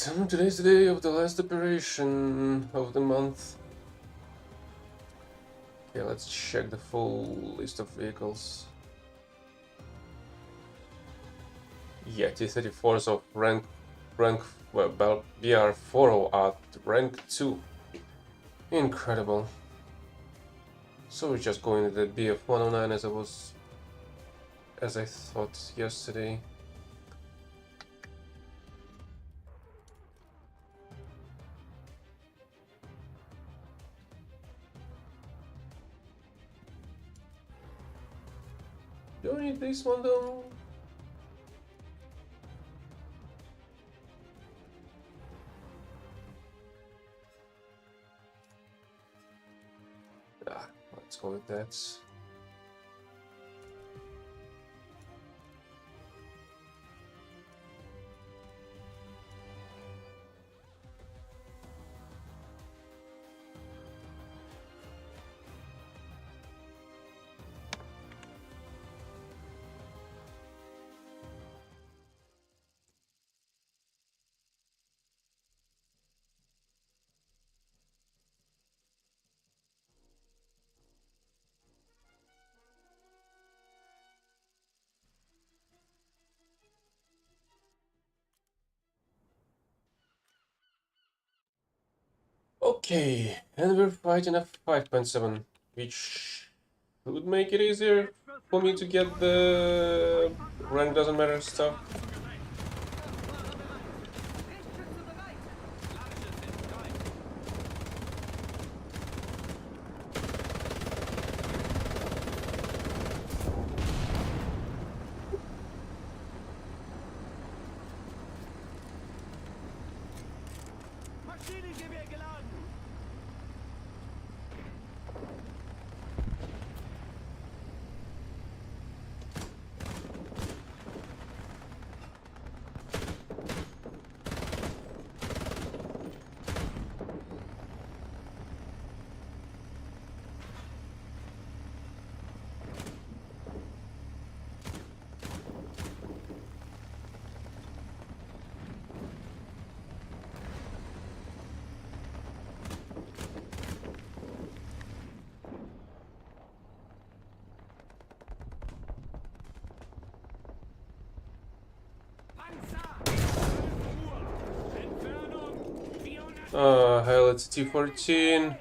today's the day of the last operation of the month. Okay, let's check the full list of vehicles. Yeah, T-34s of rank well, BR-40 at rank 2. Incredible. So we're just going to the BF-109 as I thought yesterday. Do I need this one though? Let's go with that. Okay, and we're fighting a 5.7, which would make it easier for me to get the rank doesn't matter stuff. Hell, it's T-14.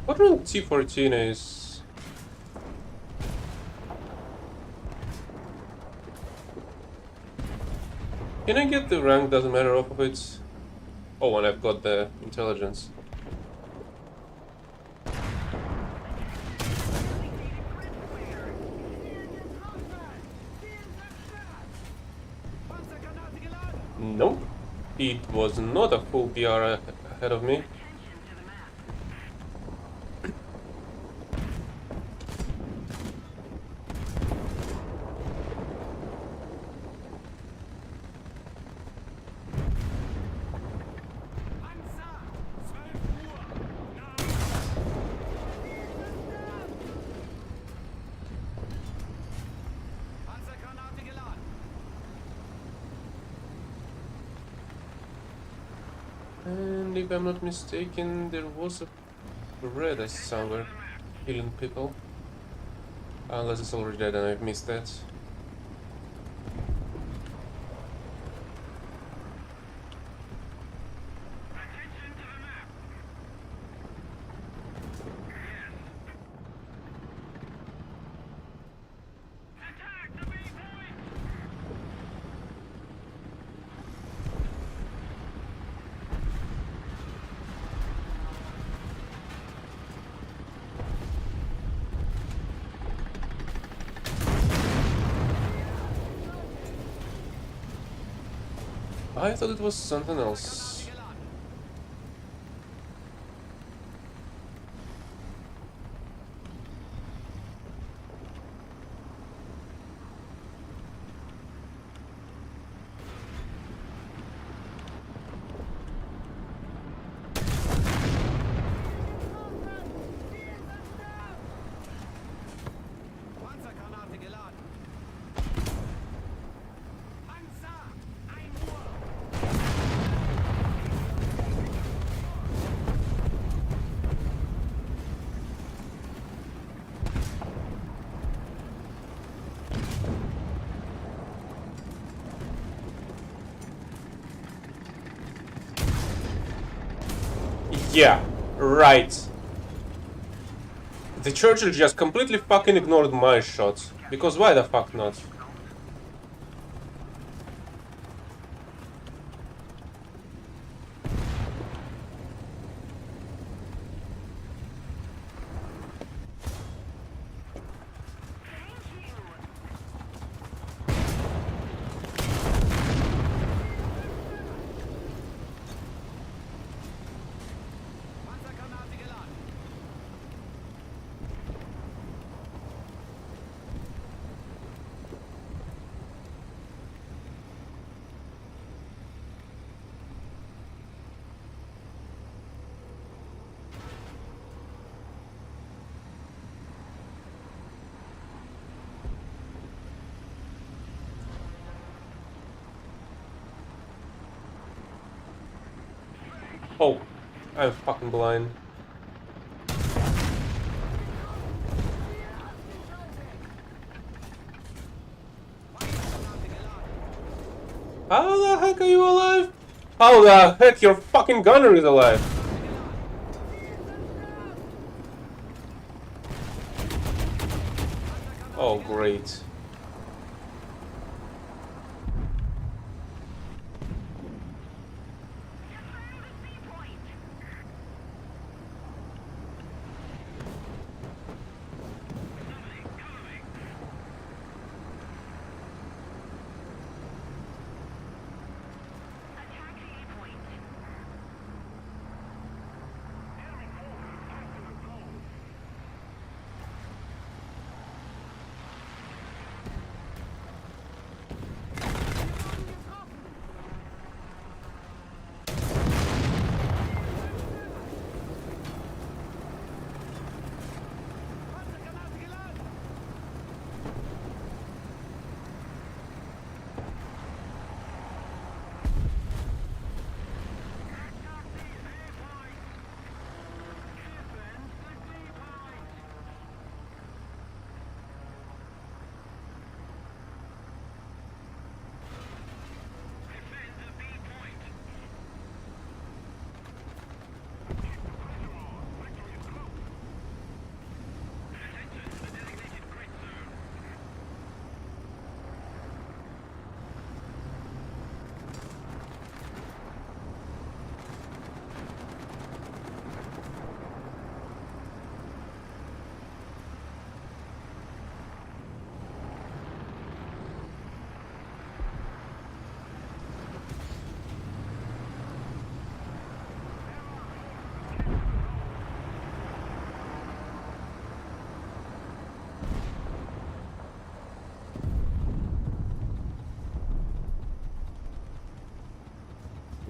What rank T-14 is? Can I get the rank doesn't matter off of it? Oh, and I've got the intelligence. Nope. It was not a full BR ahead of me. And if I'm not mistaken, there was a red somewhere killing people. Unless it's already dead and I've missed that. I thought it was something else. Yeah, right. The Churchill just completely fucking ignored my shots. Because why the fuck not? Oh, I'm fucking blind. How the heck are you alive? How the heck your fucking gunner is alive? Oh, great.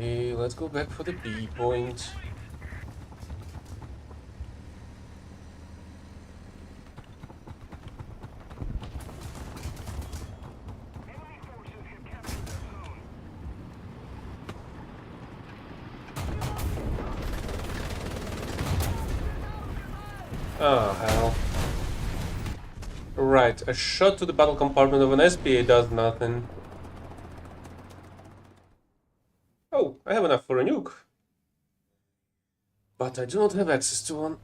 Hey, let's go back for the B point. Oh, hell. Right, a shot to the battle compartment of an SPA does nothing. Oh, I have enough for a nuke. But I do not have access to one.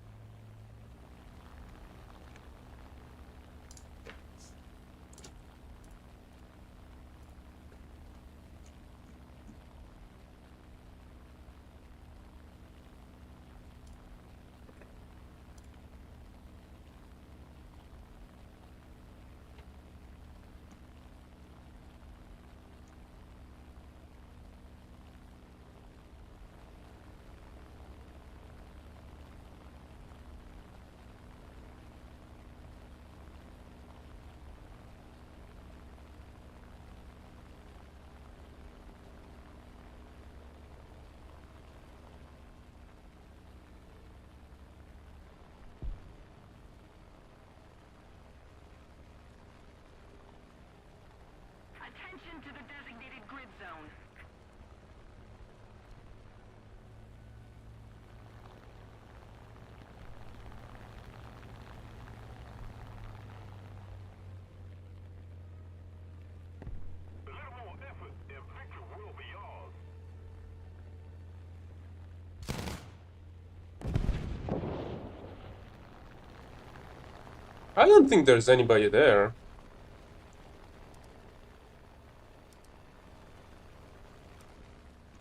I don't think there's anybody there.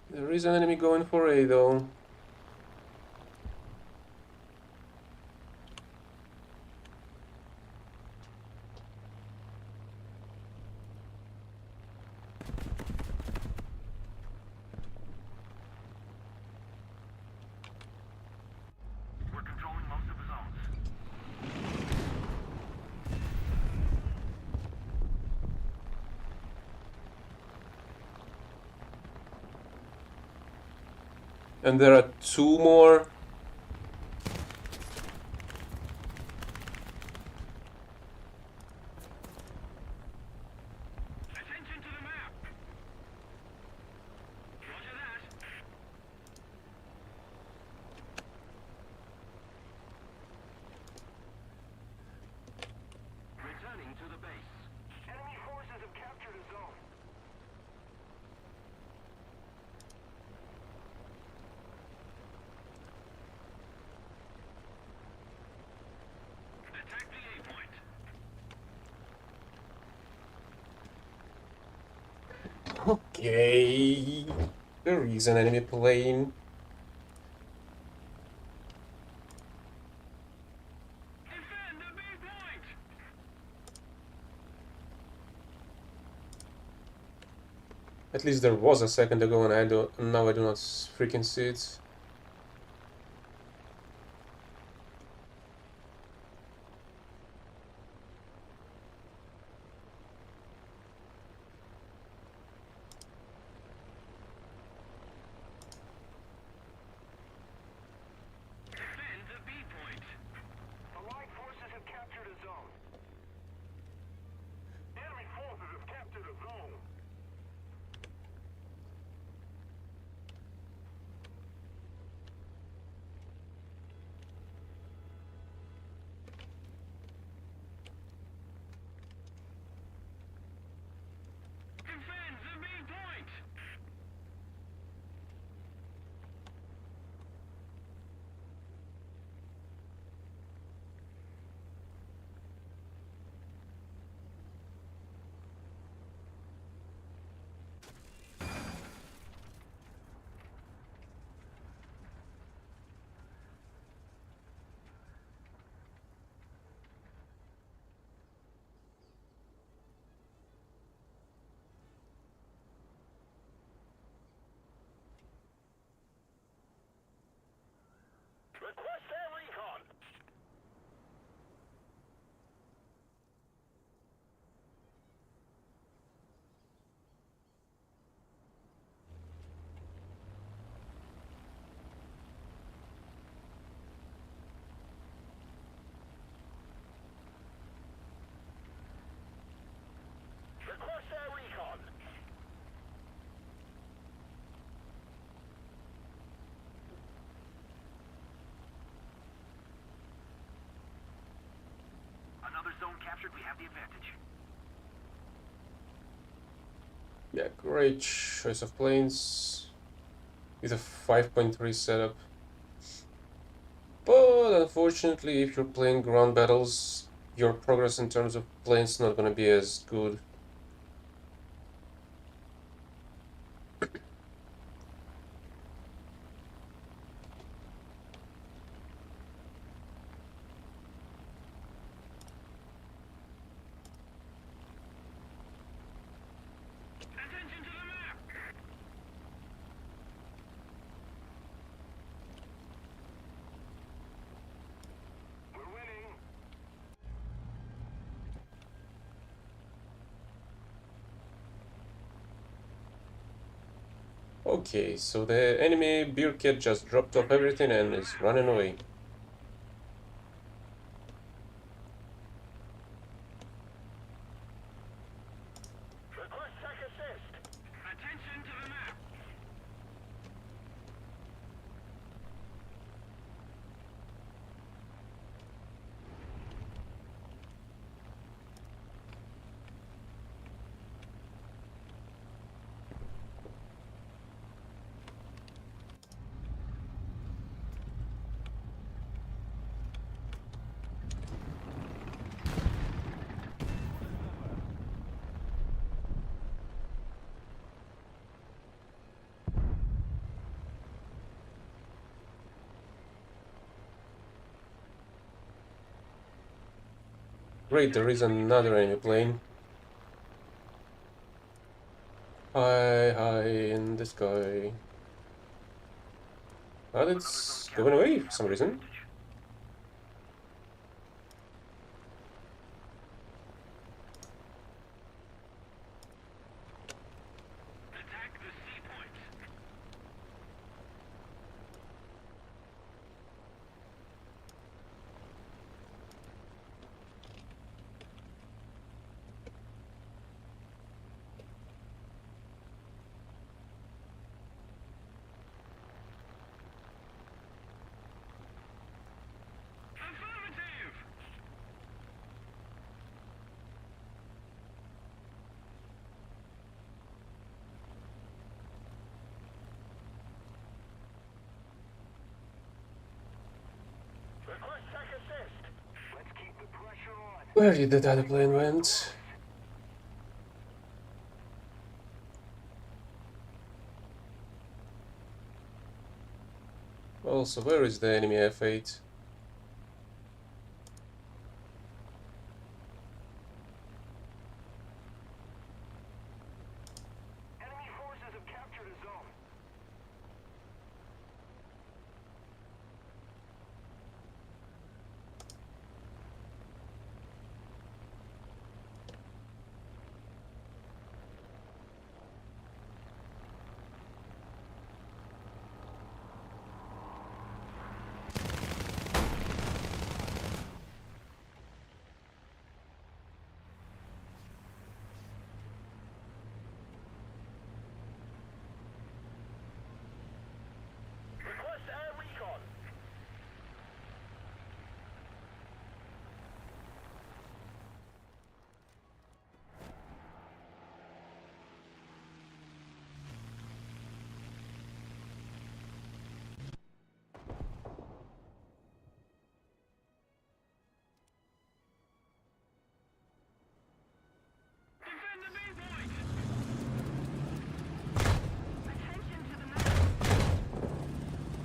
There is an enemy going for A though. We're controlling most of the zones. And there are two more. Attention to the map. Roger that. Returning to the base. Enemy forces have captured a zone. Attack the A point. Okay. There is an enemy plane. Defend the B point. At least there was a second ago, and now I do not freaking see it. Defend the B point. Allied forces have captured a zone. Enemy forces have captured a zone. Defend the B point. Request air recon. Request air recon. Another zone captured, we have the advantage. Yeah, great choice of planes. With a 5.3 setup. But unfortunately, if you're playing ground battles, your progress in terms of planes is not gonna be as good. Attention to the map. We're winning. Okay, so the enemy beer kid just dropped off everything and is running away. Request tech assist. Attention to the map. Great, there is another enemy plane. High, high in the sky. But it's going away for some reason. Attack the sea point. Affirmative. Request tech assist. Let's keep the pressure on. Where did that other plane went? Also, where is the enemy F8? Enemy forces have captured a zone. Request air recon. Defend the B point. Attention to the map.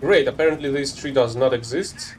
Great, apparently this tree does not exist.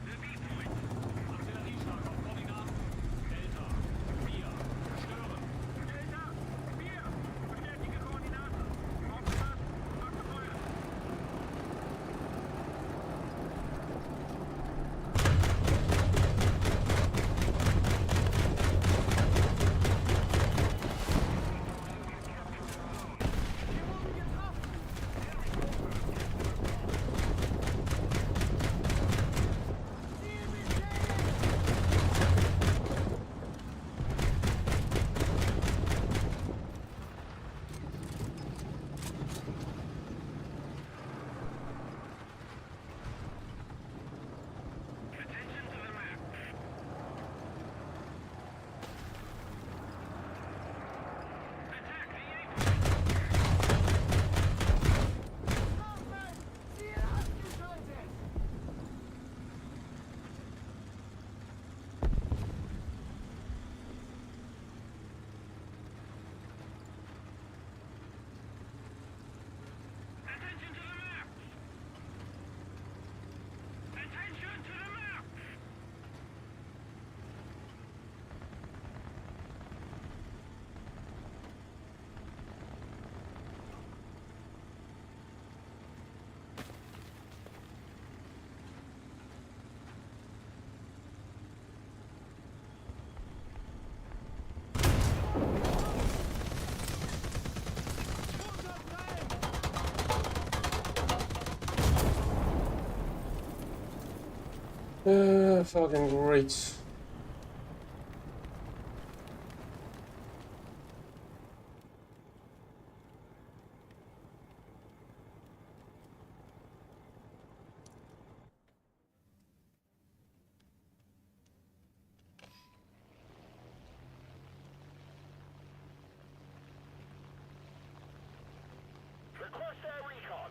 Attention to the map. Attack the A point. Attention to the map. Attention to the map. Fucking great. Request air recon.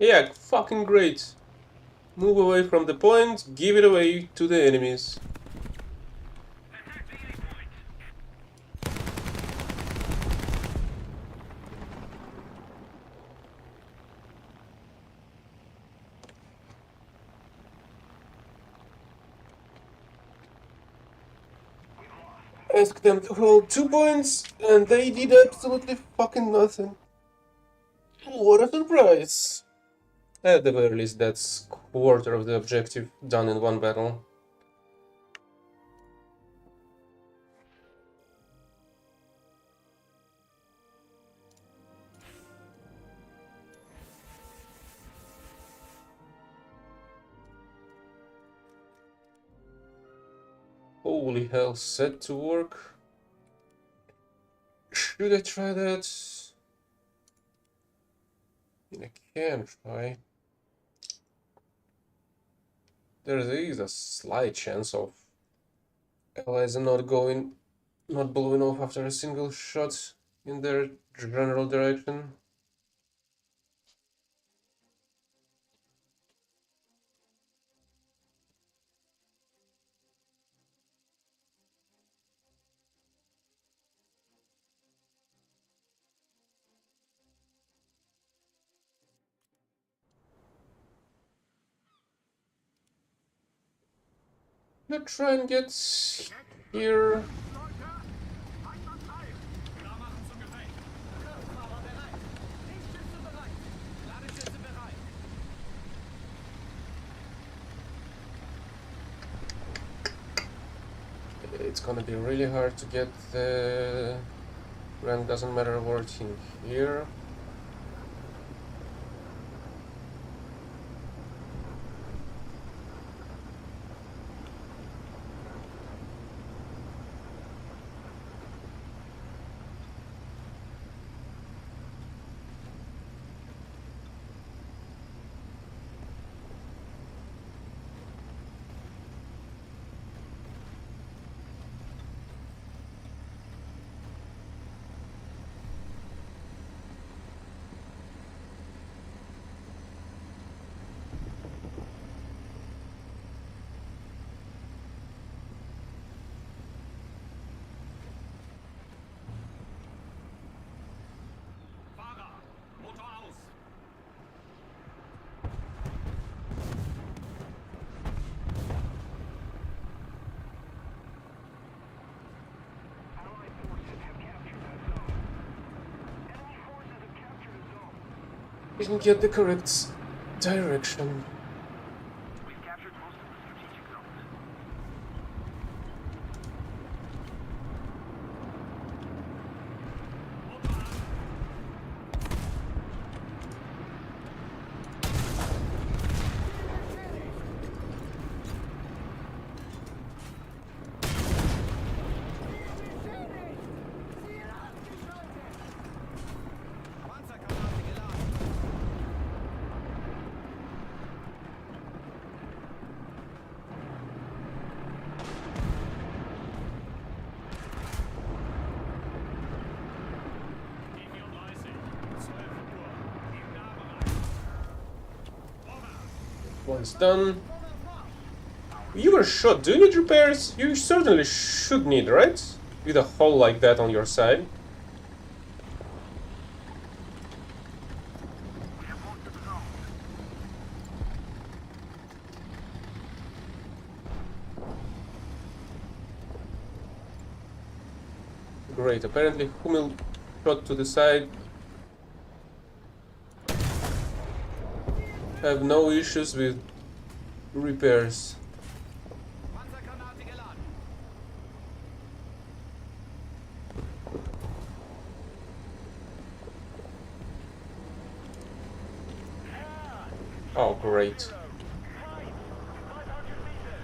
Yeah, fucking great. Move away from the point, give it away to the enemies. Attack daily point. Ask them to hold 2 points, and they did absolutely fucking nothing. What a surprise! At the very least, that's quarter of the objective done in one battle. Holy hell, set to work. Should I try that? I can try. There is a slight chance of allies not blowing off after a single shot in their general direction. Let's try and get here. It's gonna be really hard to get the rank doesn't matter award in here. Fahrer, Motor aus. Allied forces have captured that zone. Enemy forces have captured a zone. Didn't get the correct direction. We've captured most of the strategic zones. One's done. You were shot. Do you need repairs? You certainly should need, right? With a hole like that on your side. We have most of the zone. Great. Apparently, Hummel shot to the side. Have no issues with repairs. Panzergranate geladen. Oh, great. 500 meters.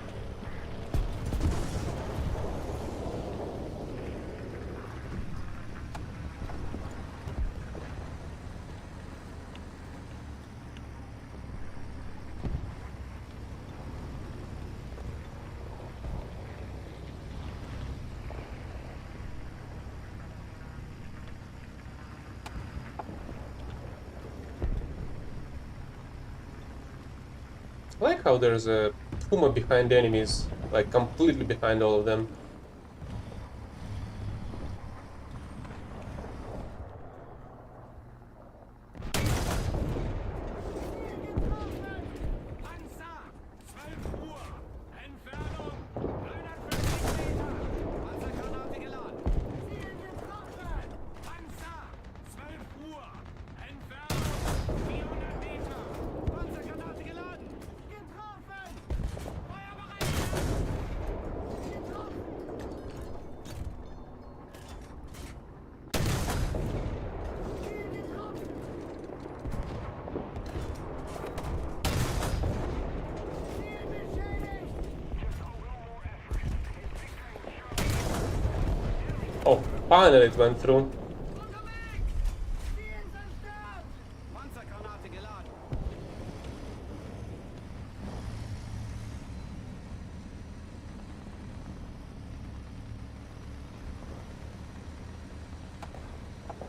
I like how there's a Puma behind enemies, like completely behind all of them. Panzer! 12 Uhr! Entfernung 350 Meter! Panzergranate geladen! Ziel getroffen! Panzer! 12 Uhr! Entfernung 400 Meter! Panzergranate geladen! Getroffen! Feuerbereit! Getroffen! Ziel getroffen! Ziel beschädigt! Oh, finally it went through. Unterwegs! Ziel zerstört! Panzergranate geladen!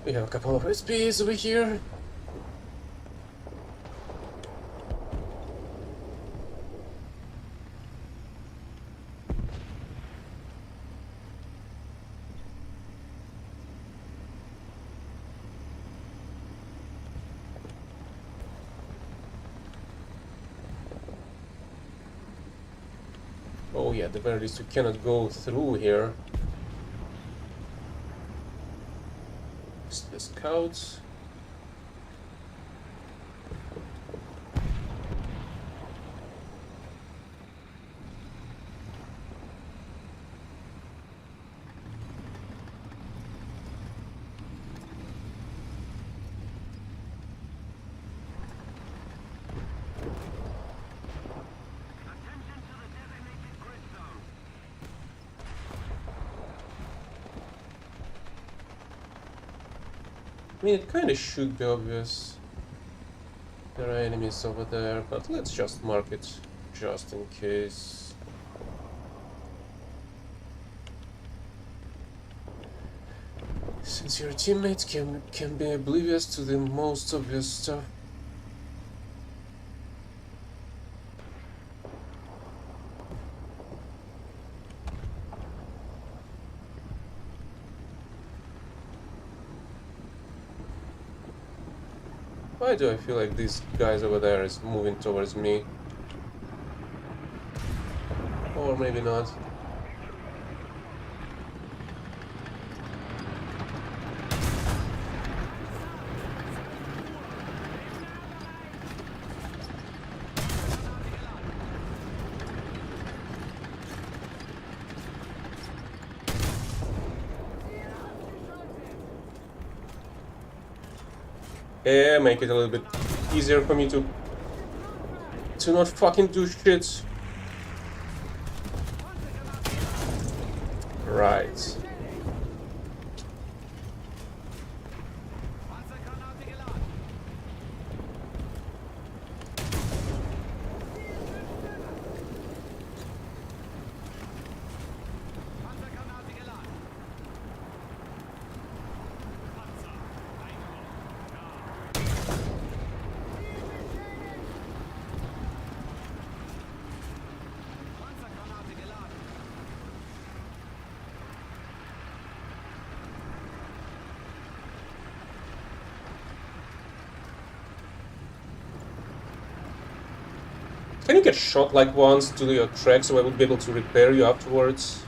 We have a couple of SPs over here. Oh yeah, at the very least we cannot go through here. The scouts. Attention to the designated grid zone. I mean, it kind of should be obvious. There are enemies over there, but let's just mark it just in case. Since your teammates can be oblivious to the most obvious stuff. Why do I feel like these guys over there is moving towards me? Or maybe not. Yeah, make it a little bit easier for me to not fucking do shit. Right. Panzergranate geladen! Panzergranate geladen! Panzer! Einbau! Da! Panzergranate geladen! Can you get shot like once to your track so I would be able to repair you afterwards?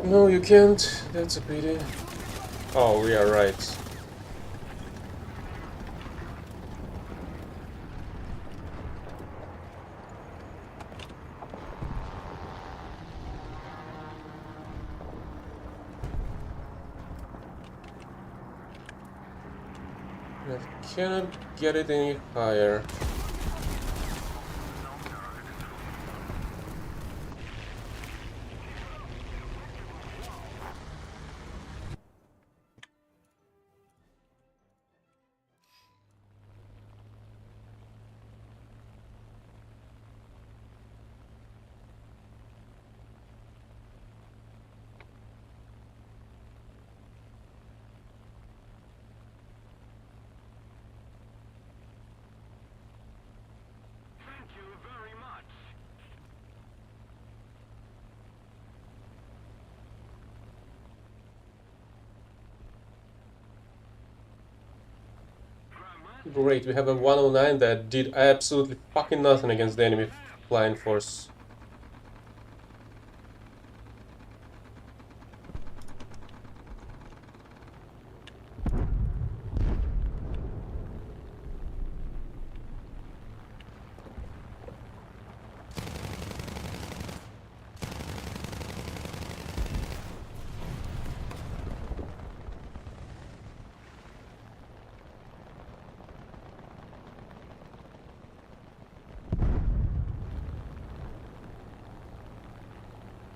No, you can't. That's a pity. Oh, we are right. I cannot get it any higher. Great, we have a 109 that did absolutely fucking nothing against the enemy flying force.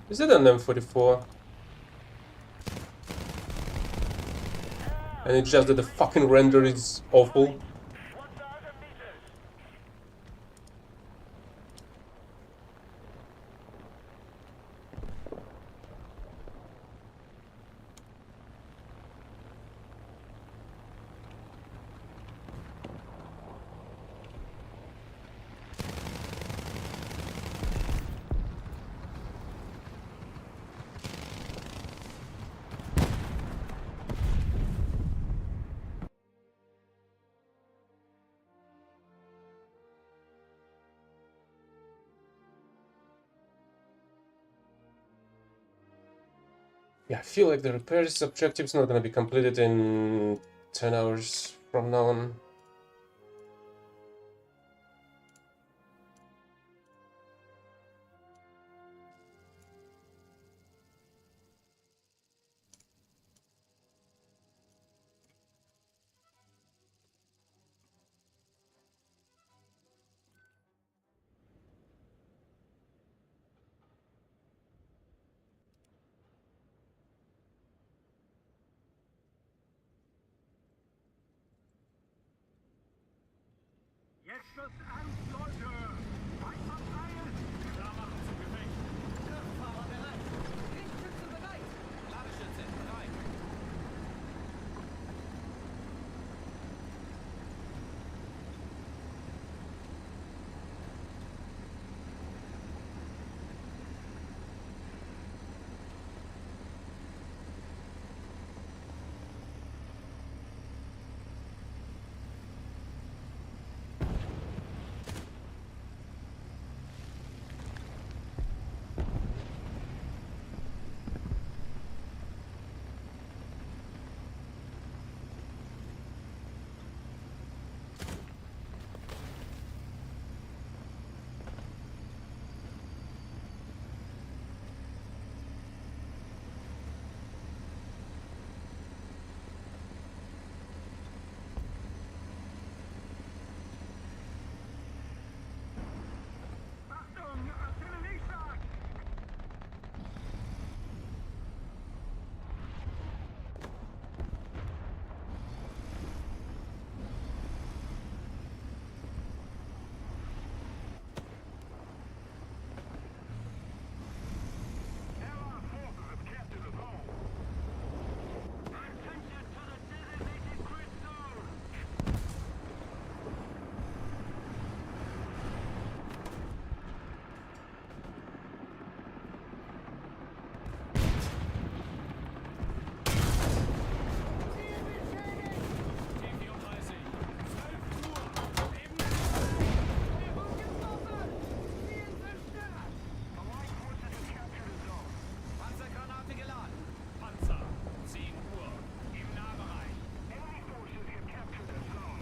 Is it an M44? And it's just that the fucking render is awful. 1,000 meters. Yeah, I feel like the repairs objective is not gonna be completed in 10 hours from now on. Jetzt wird's ernst, Leute. Weit verteilen. Klar machen zum Gefecht. Kraftfahrer bereit. Lichtschütze bereit. Ladeschütze bereit. Achtung, Artillerieschlag. Allied forces have captured the zone. Attention to the designated grid zone. Allied forces have captured the zone. Panzergranate geladen. Panzer, 10 Uhr. Im Nahbereich. Enemy forces have captured the zone.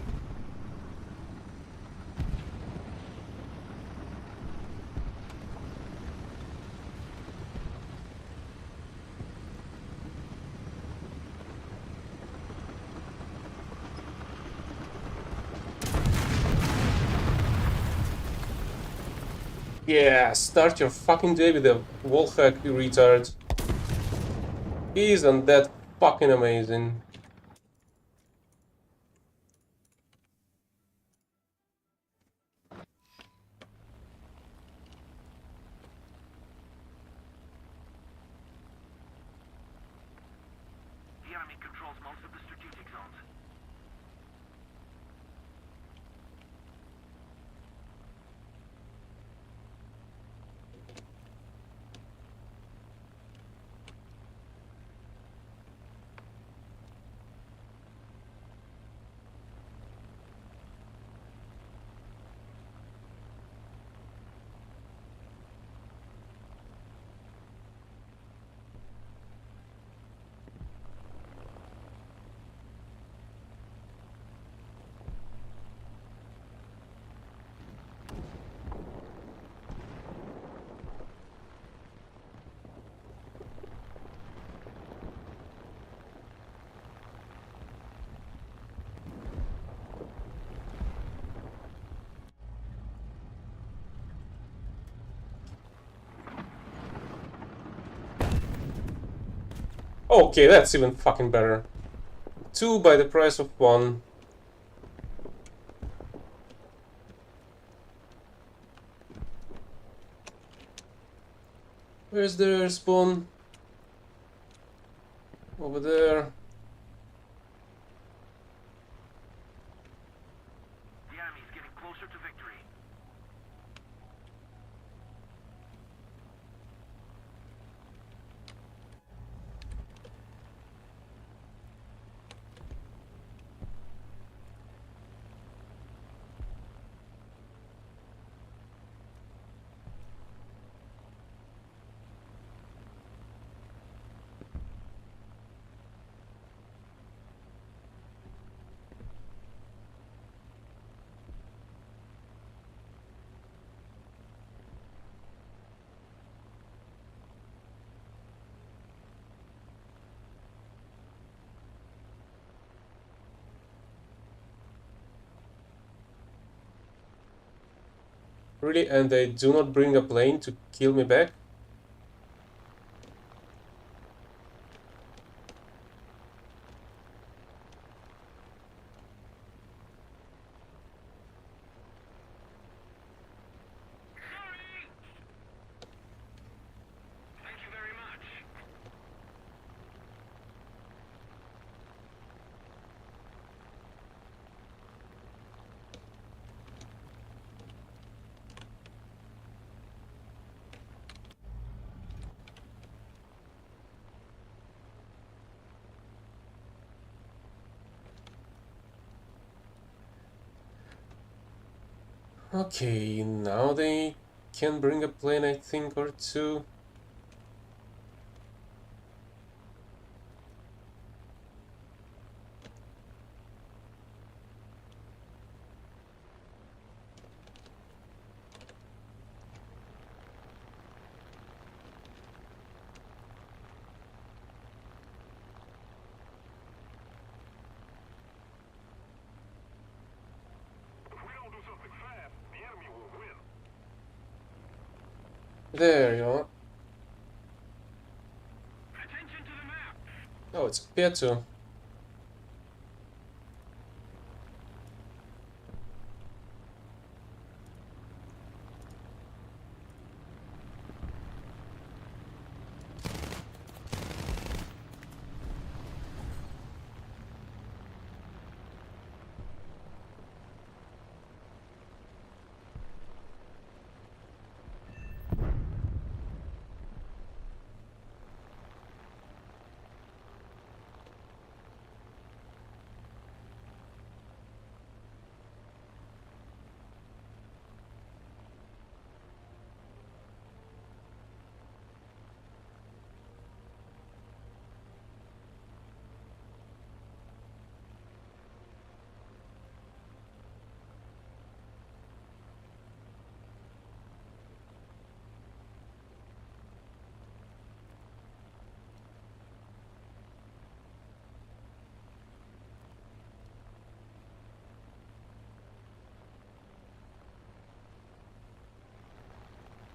Yeah, start your fucking day with a wall hack, you retard. Isn't that fucking amazing? The enemy controls most of the strategic zones. Okay, that's even fucking better. 2 by the price of 1. Where's the spawn? Over there. The enemy's getting closer to victory. Really? And they do not bring a plane to kill me back? Sorry! Thank you very much. Okay, now they can bring a plane, I think, or 2. If we don't do something fast, the enemy will win. There you are. Attention to the map! Oh, it's Pietro.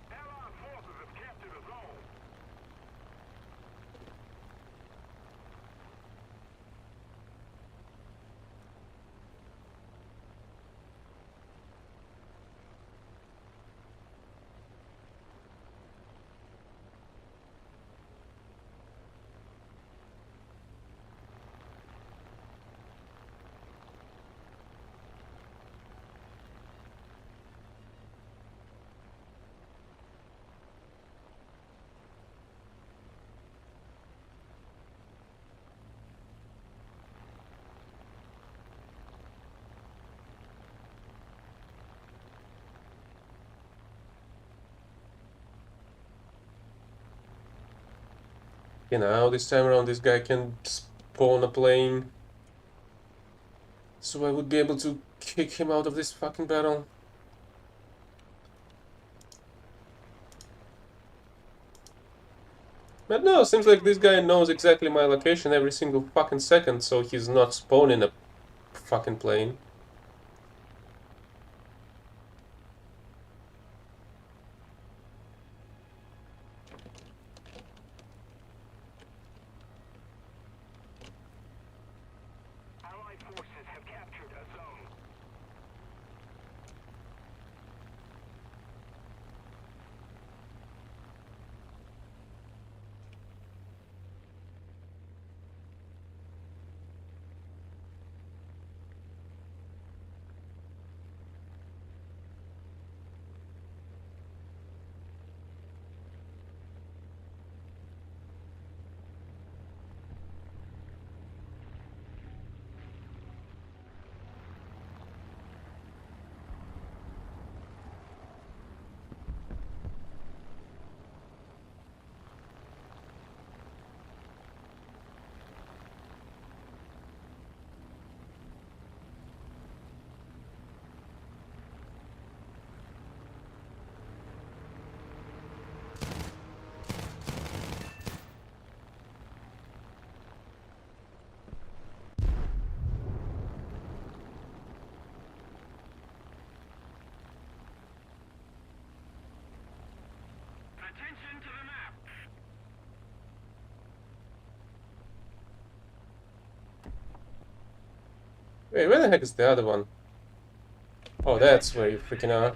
Allied forces have captured a zone. You know, this time around this guy can spawn a plane. So I would be able to kick him out of this fucking battle. But no, seems like this guy knows exactly my location every single fucking second, so he's not spawning a fucking plane. Wait, where the heck is the other one? Oh, that's where you freaking are.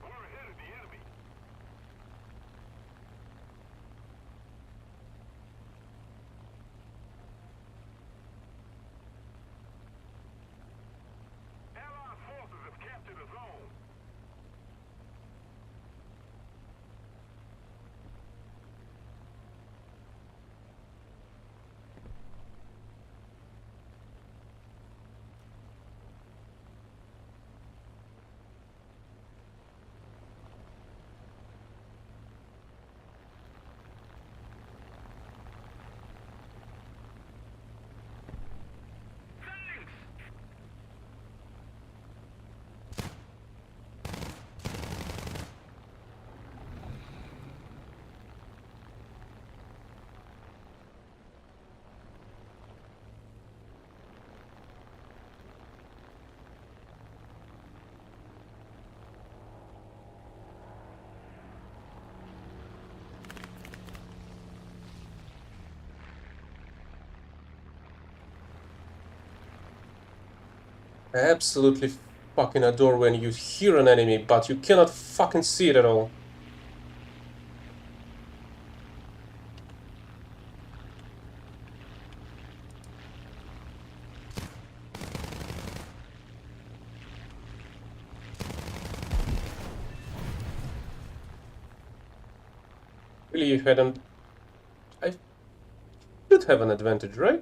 We're ahead of the enemy. Allied forces have captured a zone. I absolutely fucking adore when you hear an enemy, but you cannot fucking see it at all. Really, you had an... I should have an advantage, right?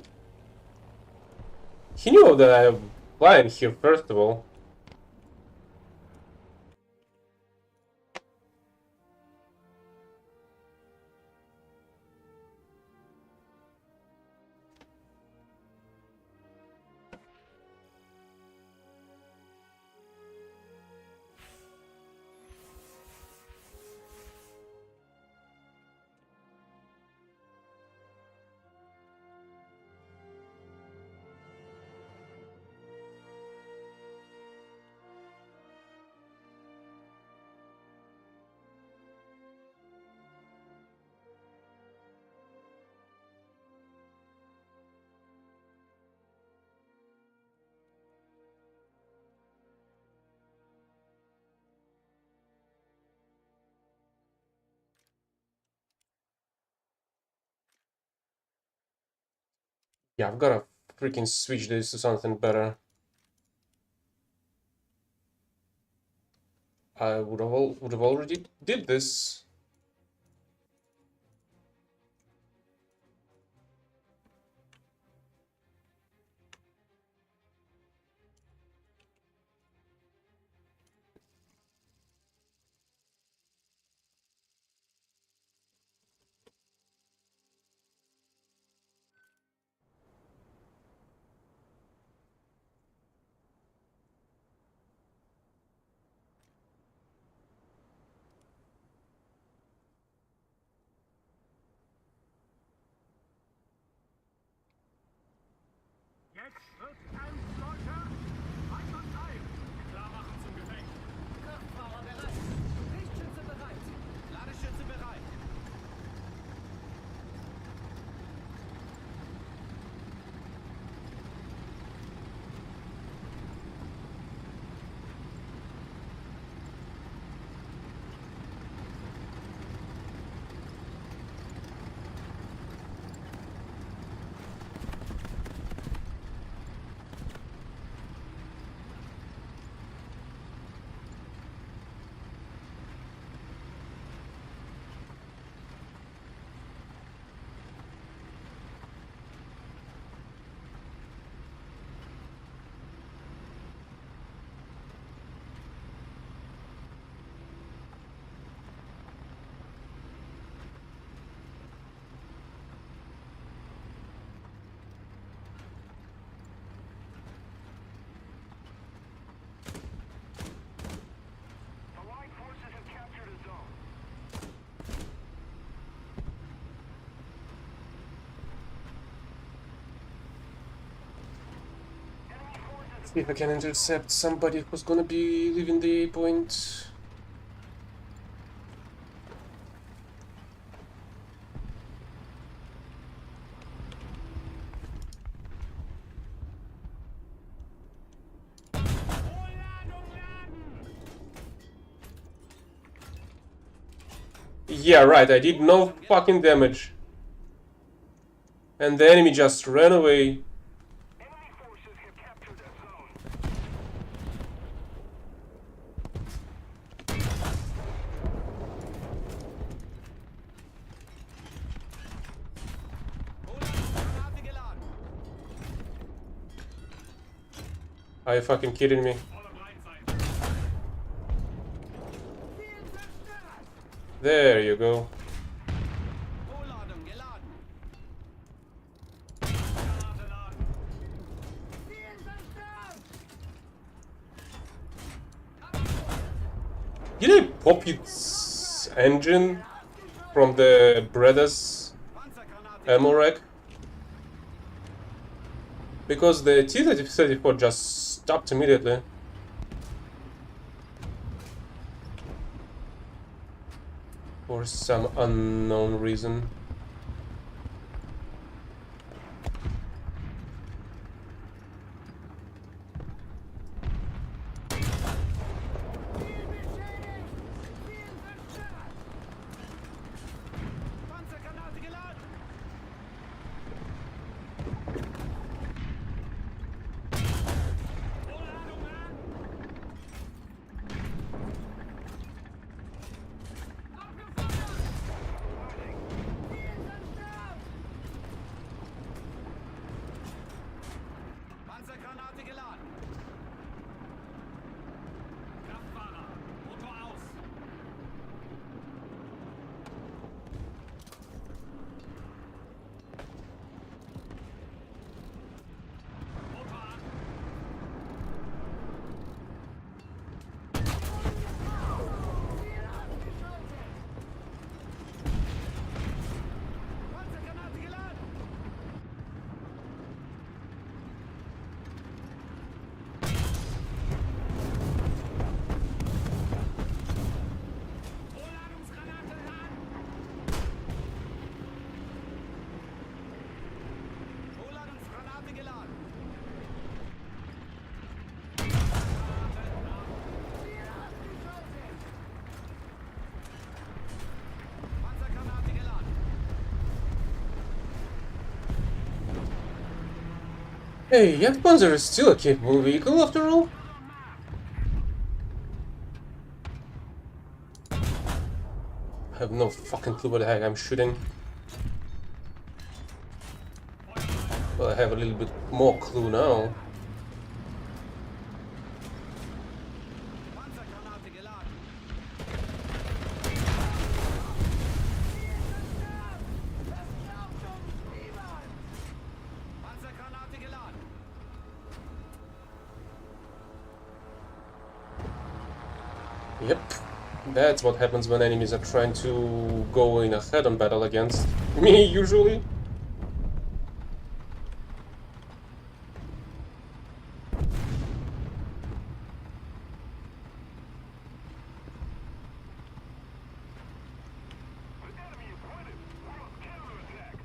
He knew that I have lion here, first of all. Yeah, I've gotta freaking switch this to something better. I would have already did this. See if I can intercept somebody who's gonna be leaving the A point. Yeah, right, I did no fucking damage. And the enemy just ran away. Enemy forces have captured that zone. Granate geladen. Are you fucking kidding me? Volle Breitseite. There you go. Vorladung geladen. Granate laden. Did I pop its engine from the Breda's Panzergranate. ammo rack? Because the T-34 just stopped immediately. For some unknown reason. Panzergranate geladen. Vorladung an. Panzergranate geladen. Kraftfahrer. Motor aus. Motor an. Panzergranate geladen. Vorladungsgranate an. Vorladungsgranate geladen. Panzergranate geladen. Hey, Jagdpanzer is still a capable vehicle after all. I have no fucking clue what the heck I'm shooting. Well, I have a little bit more clue now. Panzergranate geladen. Panzergranate geladen. Yep. That's what happens when enemies are trying to go in a head-on battle against me, usually. The enemy is winning. We're on counterattack.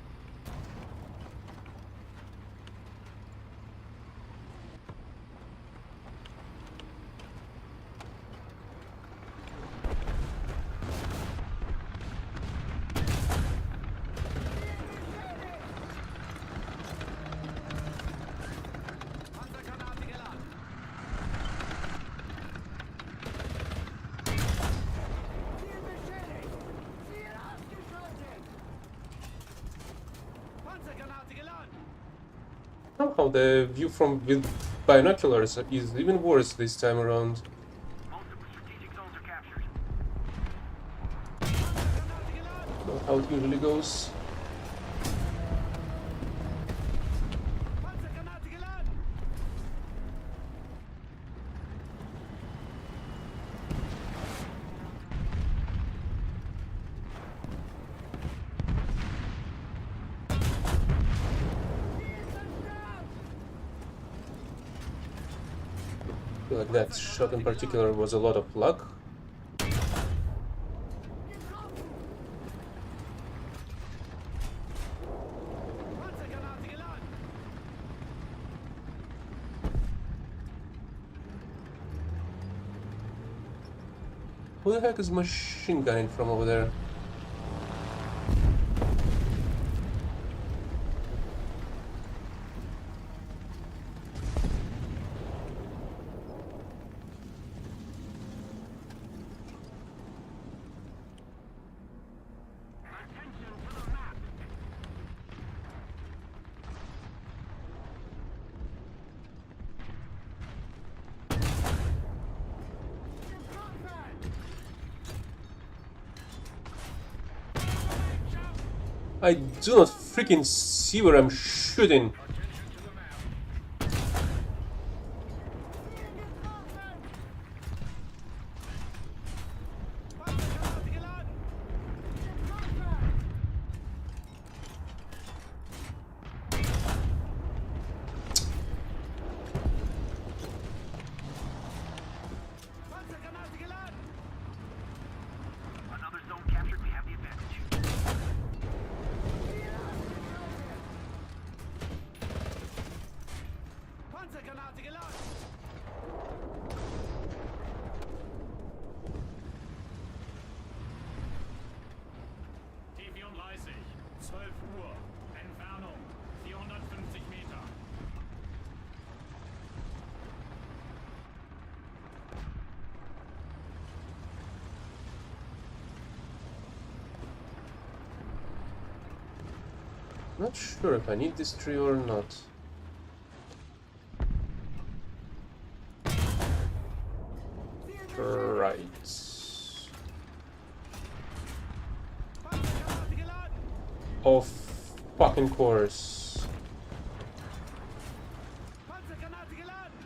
Panzergranate geladen. Panzergranate geladen. Somehow the view from with binoculars is even worse this time around. Multiple strategic zones are captured. Panzergranate geladen. Not how it usually goes. Panzergranate geladen. feel like that shot in particular was a lot of luck. Panzergranate geladen. Who the heck is machine gunning from over there? I do not freaking see where I'm shooting. Panzergranate geladen. Panzergranate geladen. Another zone captured. We have the advantage. Panzergranate geladen. T-34, 12 Uhr. Entfernung 450 Meter. Not sure if I need this tree or not. Right. Panzergranate geladen. Of fucking course. Panzergranate geladen.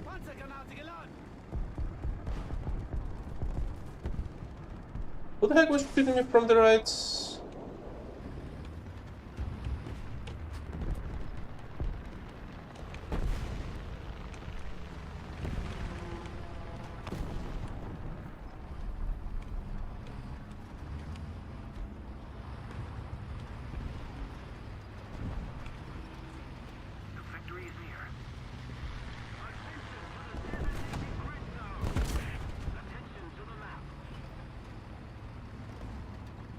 Panzergranate geladen. Who the heck was shooting me from the right? The victory is near. Attention to the map.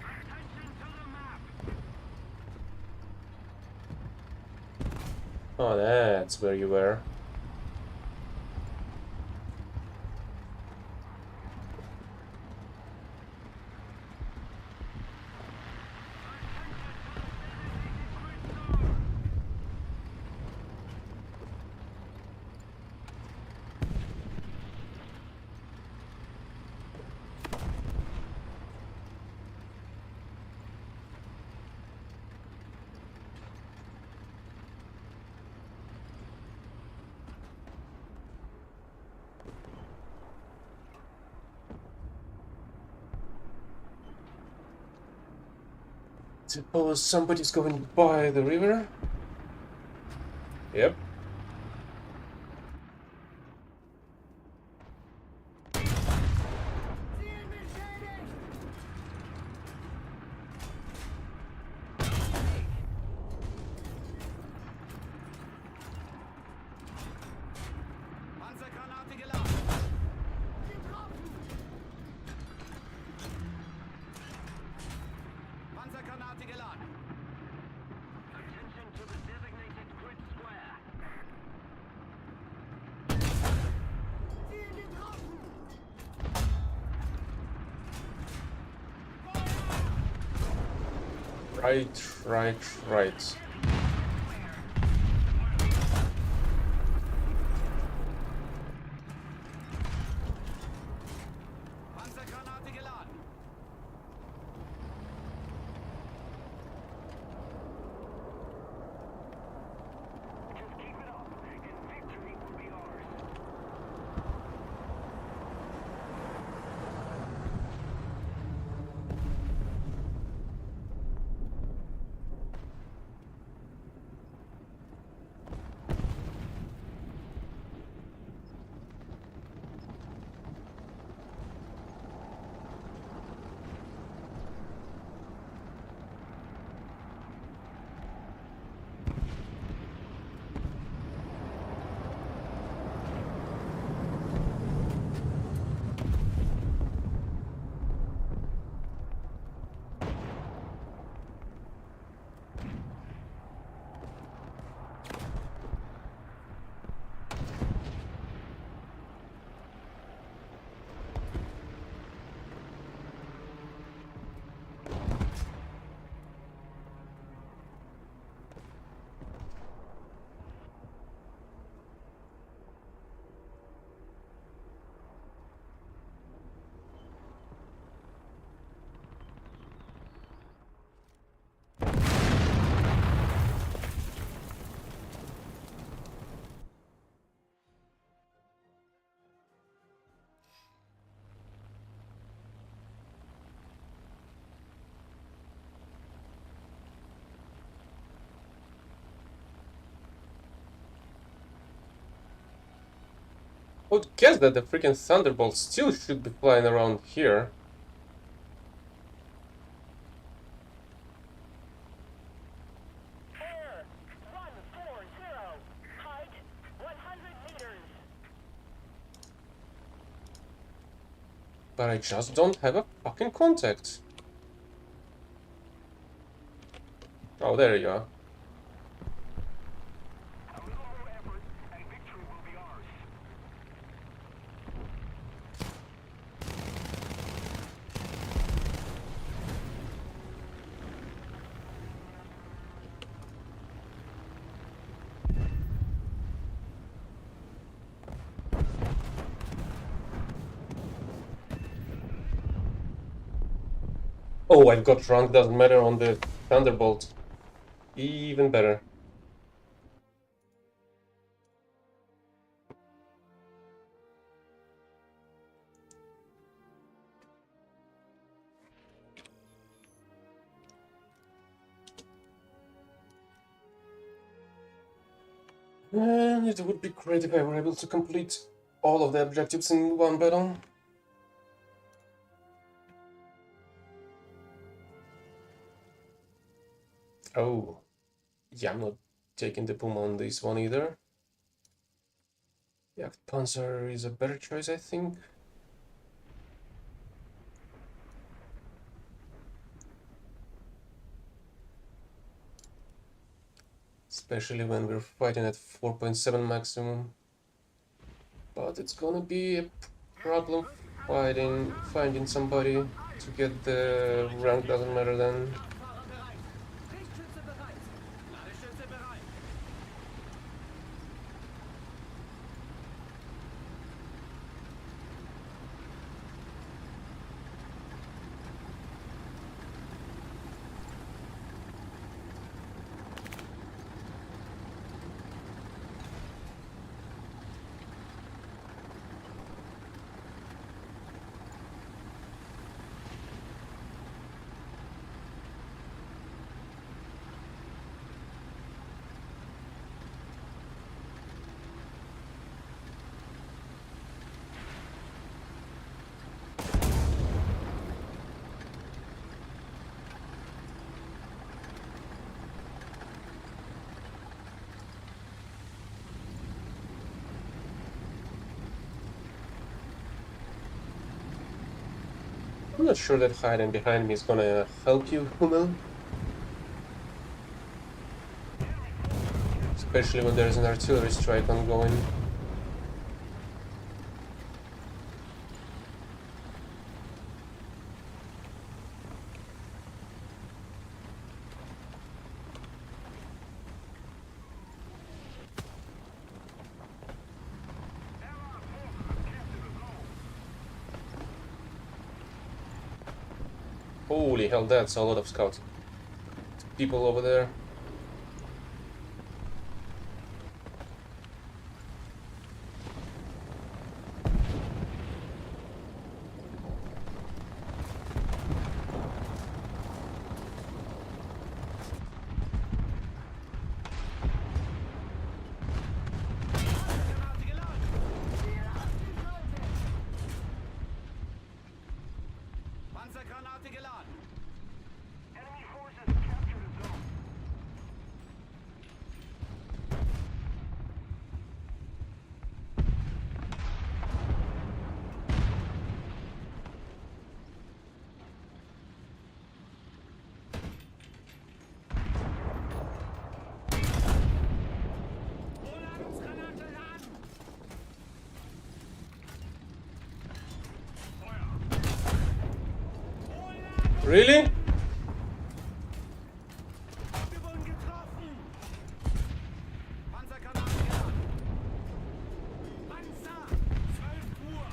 Attention to the map. Oh, that's where you were. Suppose somebody's going by the river? Yep. Panzergranate geladen. Panzergranate geladen. Attention to the designated grid square. Right. Panzergranate geladen. Just keep it up, and victory will be ours. I would guess that the freaking Thunderbolts still should be flying around here. Air 140, height 100 meters. But I just don't have a fucking contact. Oh, there you are. A little more effort, and victory will be ours. Oh, I've got rank, doesn't matter on the Thunderbolt. Even better. And it would be great if I were able to complete all of the objectives in one battle. Oh, yeah, I'm not taking the Puma on this one either. Jagdpanzer is a better choice, I think. Especially when we're fighting at 4.7 maximum. But it's gonna be a problem finding somebody to get the rank, doesn't matter then. Fahrer bereit. Richtschütze bereit. Ladestütze bereit. I'm not sure that hiding behind me is gonna help you, Hummel. Especially when there's an artillery strike ongoing. Holy hell, that's a lot of scouts. People over there. Granate geladen. Panzergranate geladen. Enemy forces have captured a zone. Hochladungsgranate laden. Really? Wir wurden getroffen. Panzergranate geladen. Panzer. 12 Uhr.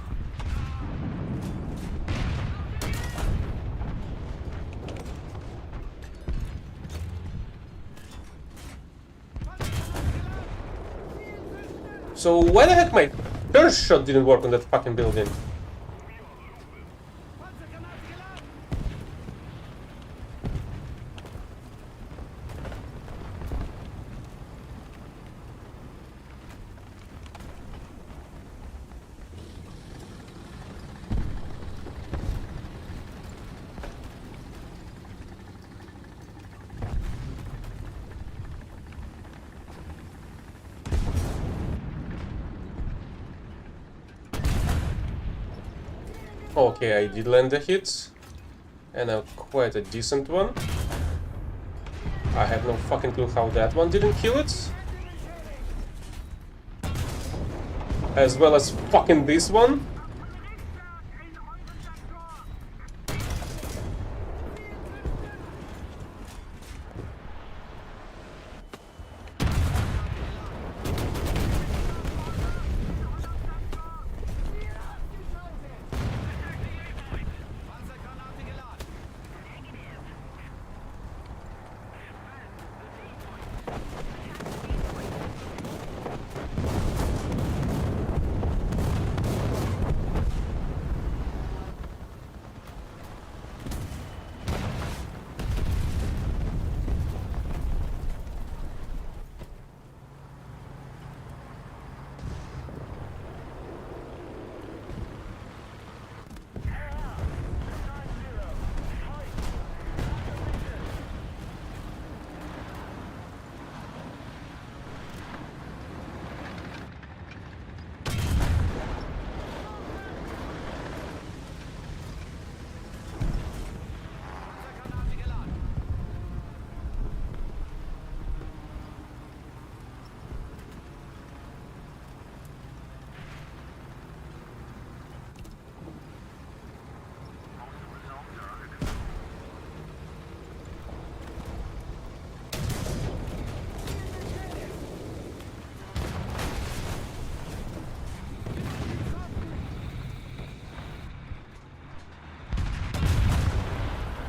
So why the heck my first shot didn't work on that fucking building? Panzergranate geladen. Okay, I did land a hit. And quite a decent one. I have no fucking clue how that one didn't kill it. As well as fucking this one. Panzergranate geladen. Panzergranate geladen.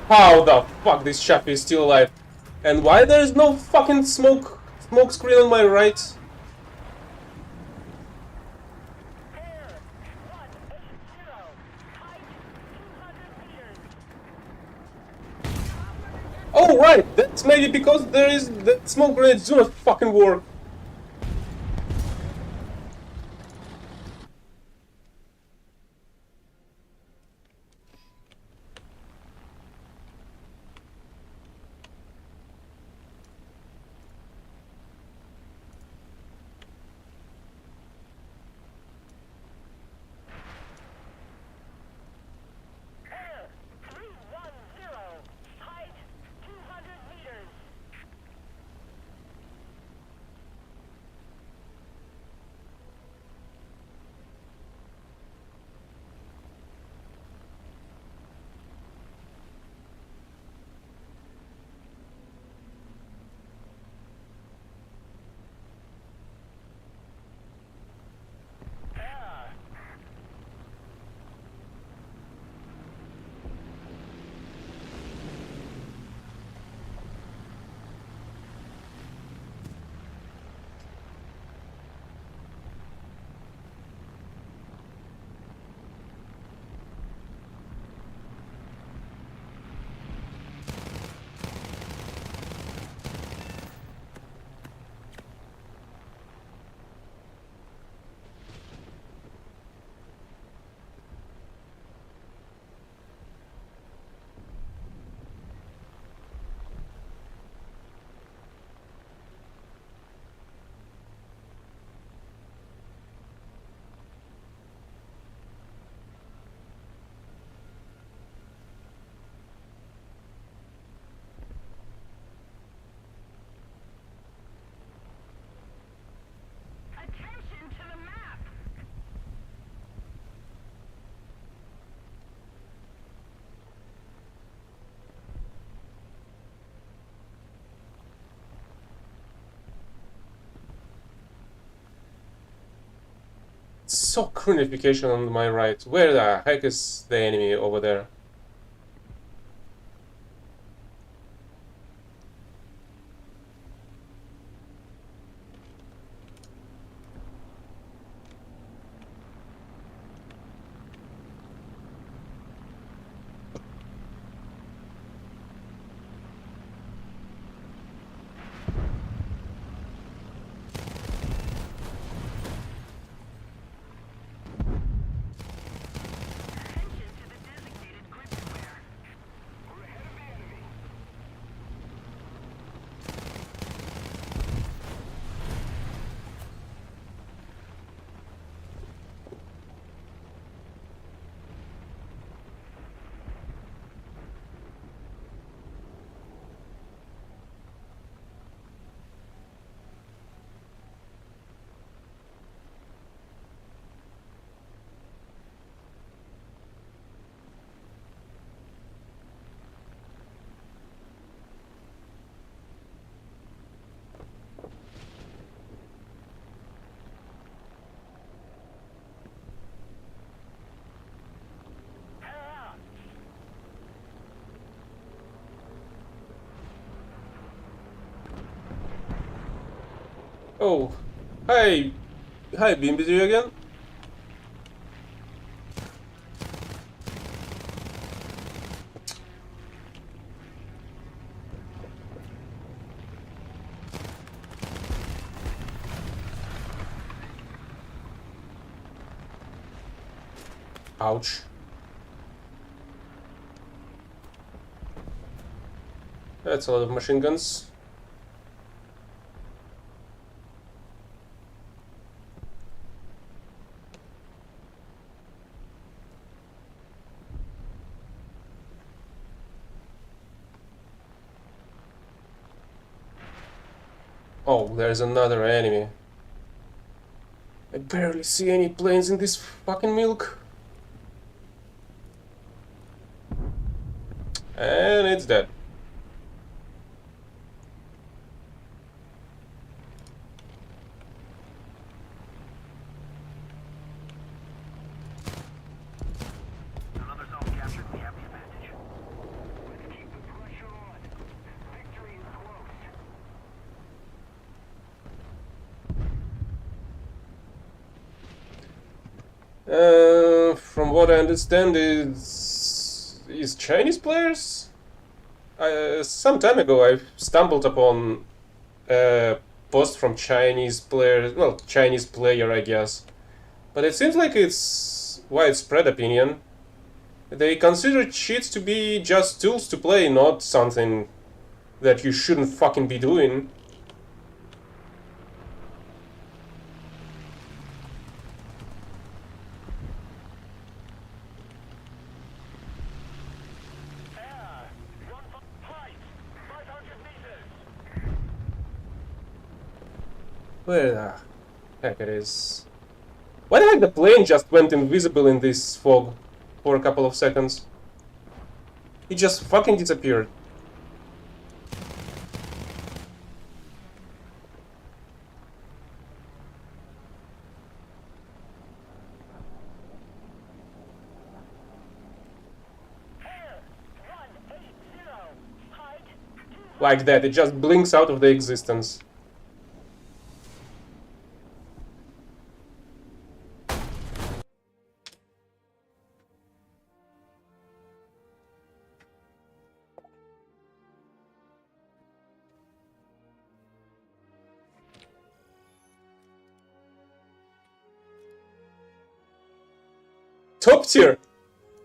How the fuck this chap is still alive? And why there's no fucking smoke screen on my right? Air 180. Height 200 meters. Oh right, that's maybe because there is that smoke grenades do not fucking work. Air 310. Height 200 meters. Attention to the map. So unification on my right. Where the heck is the enemy over there? Attention to the designated Oh, hi, hi, Bimbity again. Ouch. That's a lot of machine guns. Oh, there's another enemy. I barely see any planes in this fucking milk. And it's dead. Another zone captured. We have the advantage. Let's keep the pressure on. Victory is close. From what I understand, is Chinese players. Some time ago, I stumbled upon a post from Chinese players. Well, Chinese player, I guess. But it seems like it's widespread opinion. They consider cheats to be just tools to play, not something that you shouldn't fucking be doing. Air. Height. 500 meters. Where the heck it is? Why the heck the plane just went invisible in this fog for a couple of seconds? It just fucking disappeared. Air 180. Height 200. Like that, it just blinks out of the existence. Top tier!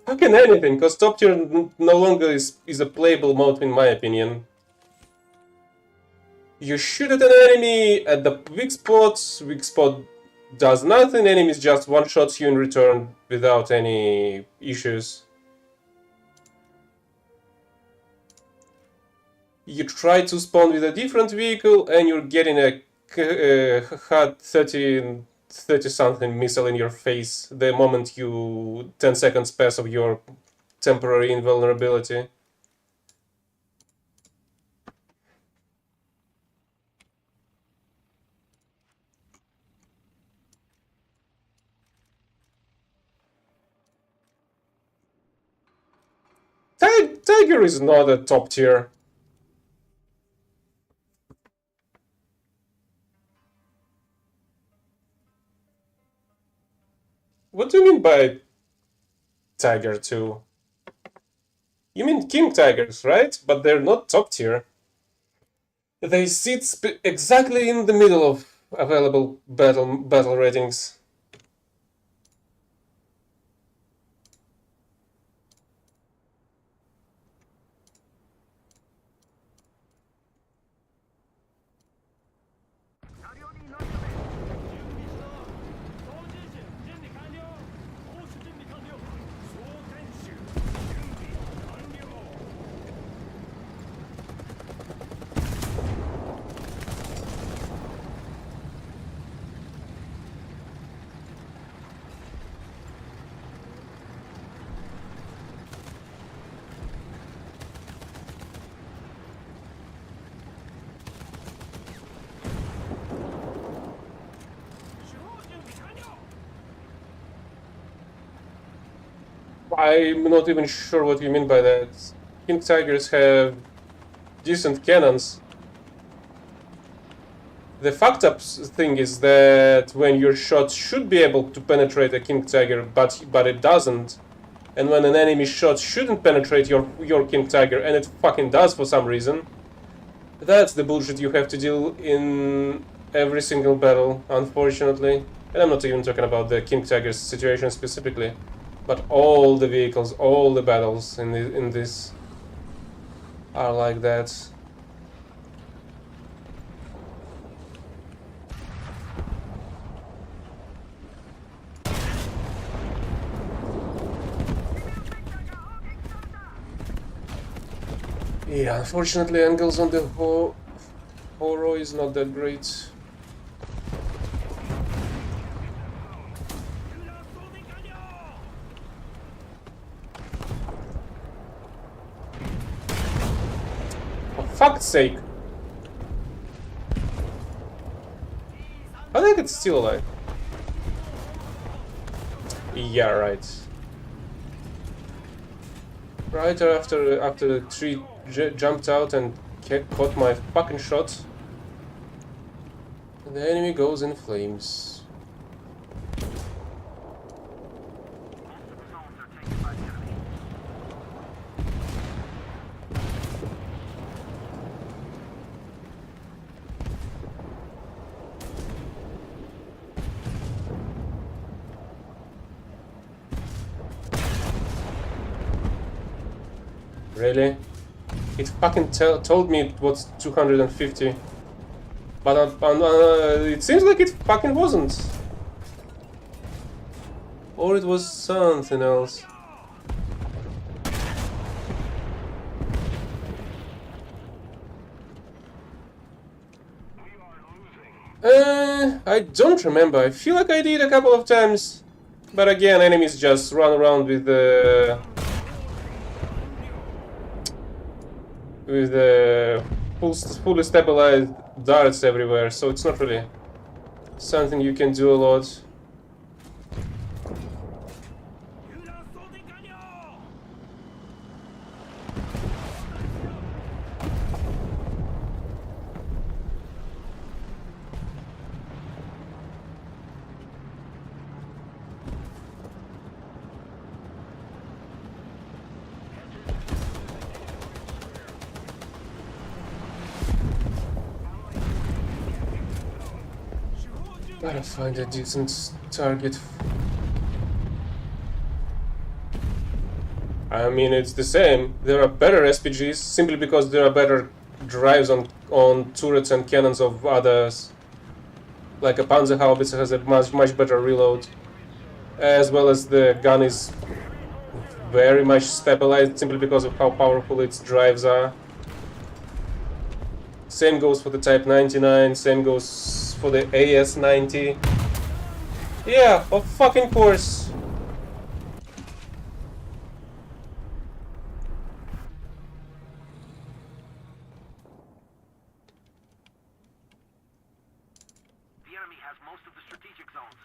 Fucking anything, because top tier no longer is a playable mode in my opinion. You shoot at an enemy at the weak spot does nothing, enemies just one-shots you in return without any issues. You try to spawn with a different vehicle and you're getting a hot 30 something missile in your face the moment you 10 seconds pass of your temporary invulnerability. Tiger is not a top tier. What do you mean by Tiger 2? You mean King Tigers, right? But they're not top tier. They sit exactly in the middle of available battle ratings. I'm not even sure what you mean by that. King Tigers have decent cannons. The fucked up thing is that when your shot should be able to penetrate a King Tiger, but it doesn't, and when an enemy shot shouldn't penetrate your King Tiger, and it fucking does for some reason, that's the bullshit you have to deal in every single battle, unfortunately. And I'm not even talking about the King Tiger's situation specifically, but all the vehicles, all the battles in this are like that. Yeah, unfortunately, angles on the Horo is not that great. For fuck's sake! I think it's still alive. Yeah, right. Right after the tree jumped out and caught my fucking shot, the enemy goes in flames. Really? It fucking told me it was 250. But it seems like it fucking wasn't. Or it was something else. I don't remember. I feel like I did a couple of times. But again, enemies just run around with the fully stabilized darts everywhere, so it's not really something you can do a lot. Gotta find a decent target. I mean, it's the same. There are better SPGs simply because there are better drives on turrets and cannons of others. Like a Panzerhaubitze has a much better reload, as well as the gun is very much stabilized simply because of how powerful its drives are. Same goes for the Type 99, same goes for the AS-90. Yeah, of fucking course. The enemy has most of the strategic zones.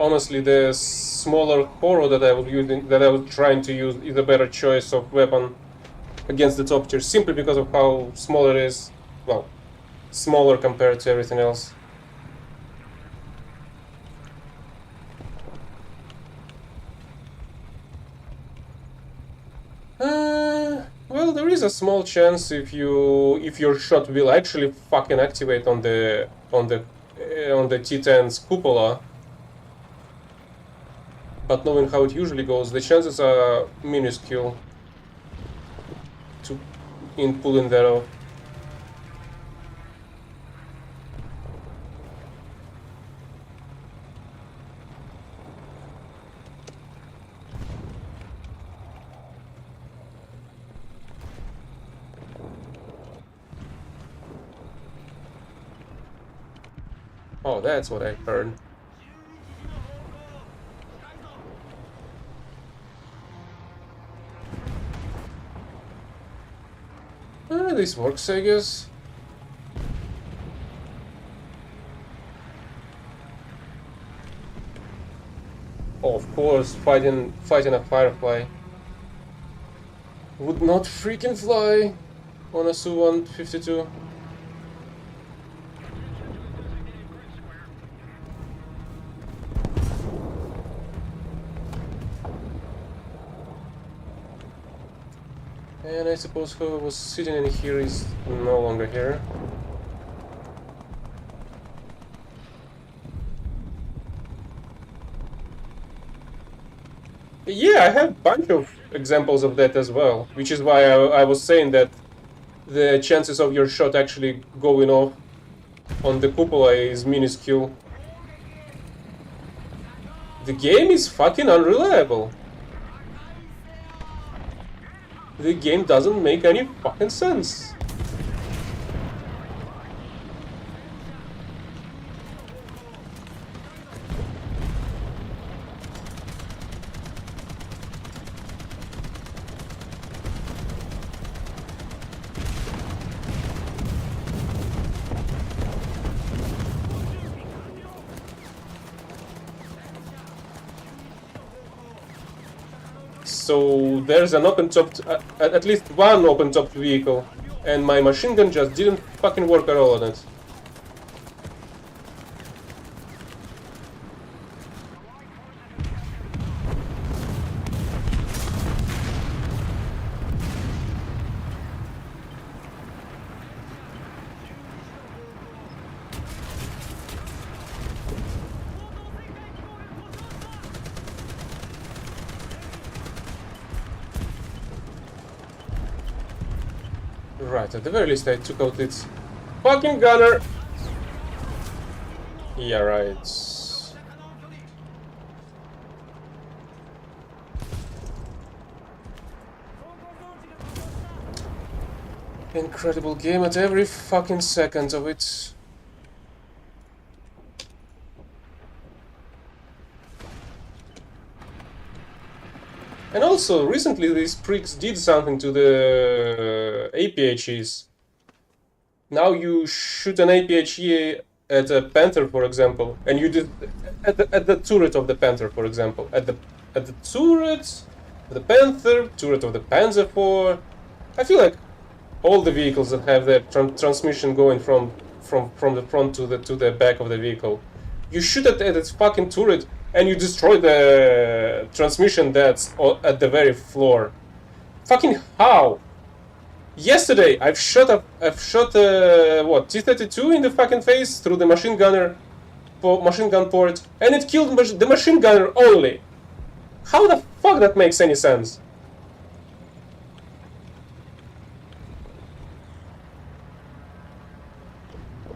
Honestly, the smaller Horo that I was trying to use is a better choice of weapon against the top tier, simply because of how small it is. Well, smaller compared to everything else. Well, there is a small chance if your shot will actually fucking activate on the T10's cupola. But knowing how it usually goes, the chances are minuscule in pulling that off. Oh, that's what I heard. this works, I guess. Oh, of course, fighting a firefly would not freaking fly on a Su-152. And I suppose whoever was sitting in here is no longer here. Yeah, I have a bunch of examples of that as well, which is why I was saying that the chances of your shot actually going off on the cupola is minuscule. The game is fucking unreliable. The game doesn't make any fucking sense. So there's an open-topped, at least one open-topped vehicle, and my machine gun just didn't fucking work at all on it. Right, at the very least I took out its fucking gunner. Yeah, right. Incredible game at every fucking second of it. And also, recently these pricks did something to the APHEs. Now you shoot an APHE at a Panther, for example, and you did at the turret of the Panther, for example, at the turret, the Panther, turret of the Panzer IV. I feel like all the vehicles that have the transmission going from the front to the back of the vehicle, you shoot at its fucking turret and you destroy the transmission that's at the very floor. Fucking how? Yesterday I've shot what, T-32 in the fucking face through the machine gun port, and it killed the machine gunner only. How the fuck that makes any sense?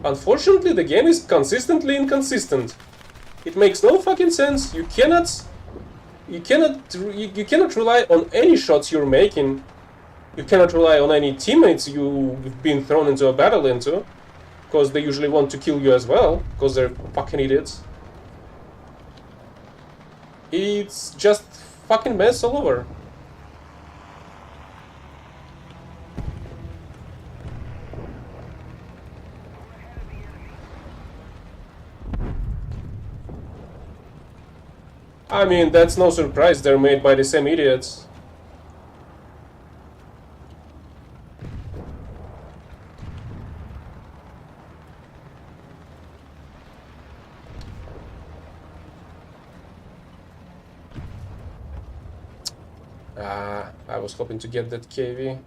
Unfortunately, the game is consistently inconsistent. It makes no fucking sense. You cannot rely on any shots you're making. You cannot rely on any teammates you've been thrown into a battle into, because they usually want to kill you as well, because they're fucking idiots. It's just fucking mess all over. I mean, that's no surprise, they're made by the same idiots. I was hoping to get that KV.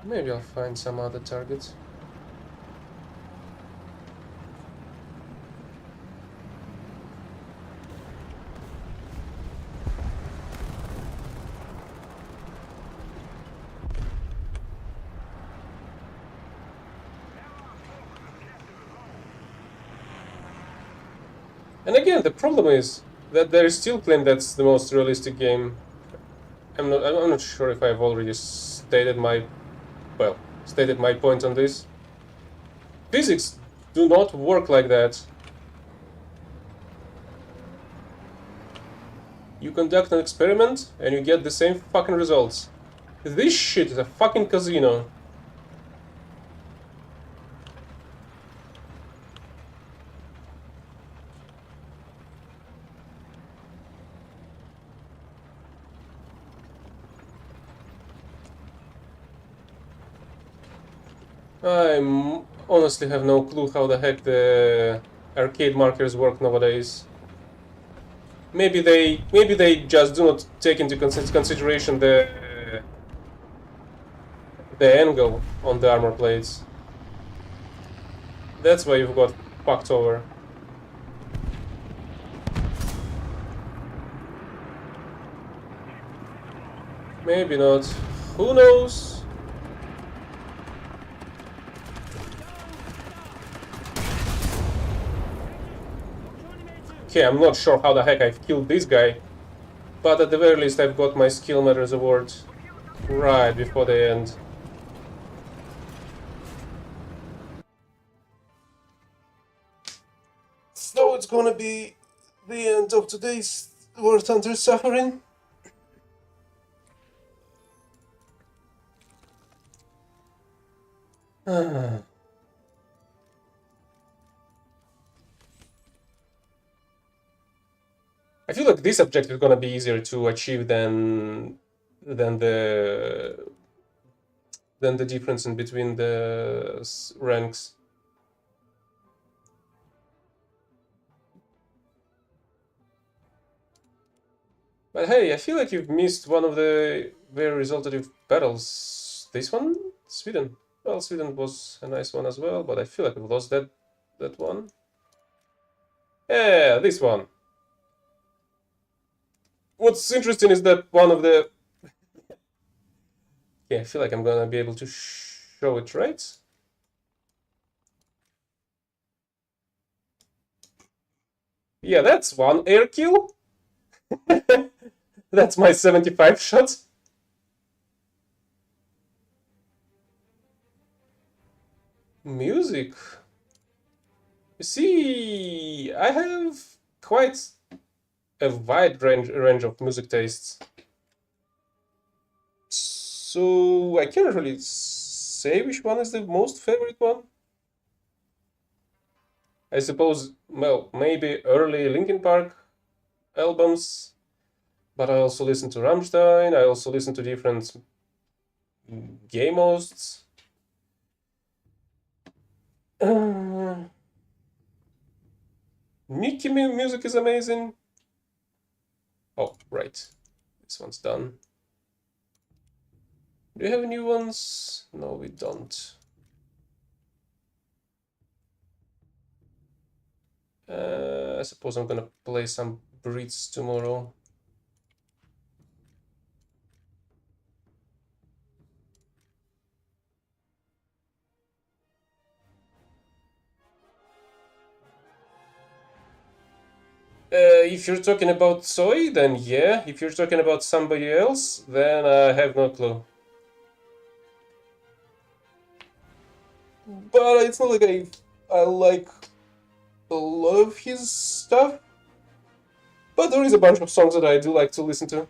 Maybe I'll find some other targets. And again, the problem is that there is still claim that's the most realistic game. I'm not sure if I've already stated my point on this. Physics do not work like that. You conduct an experiment and you get the same fucking results. This shit is a fucking casino. I honestly have no clue how the heck the arcade markers work nowadays. Maybe they just do not take into consideration the angle on the armor plates. That's why you've got fucked over. Maybe not. Who knows? Okay, I'm not sure how the heck I've killed this guy, but at the very least I've got my skill matters award right before the end. So it's gonna be the end of today's War Thunder suffering. I feel like this objective is gonna be easier to achieve than the difference in between the ranks. But hey, I feel like you've missed one of the very resultative battles. This one? Sweden. Well, Sweden was a nice one as well, but I feel like we've lost that one. Yeah, this one. What's interesting is that one of the... Yeah, I feel like I'm gonna be able to show it, right? Yeah, that's one air kill. That's my 75 shots. Music. You see, I have quite a wide range of music tastes. So I can't really say which one is the most favorite one. I suppose, well, maybe early Linkin Park albums, but I also listen to Rammstein, I also listen to different game hosts. Mickey music is amazing. Oh, right. This one's done. Do you have new ones? No, we don't. I suppose I'm gonna play some Brits tomorrow. If you're talking about Soy, then yeah. If you're talking about somebody else, then I have no clue. But it's not like I like a lot of his stuff. But there is a bunch of songs that I do like to listen to.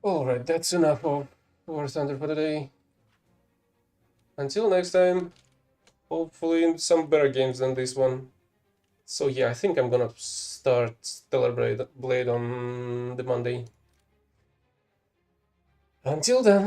Alright, that's enough of War Thunder for today. Until next time, hopefully in some better games than this one. So yeah, I think I'm gonna start Stellar Blade on the Monday. Until then.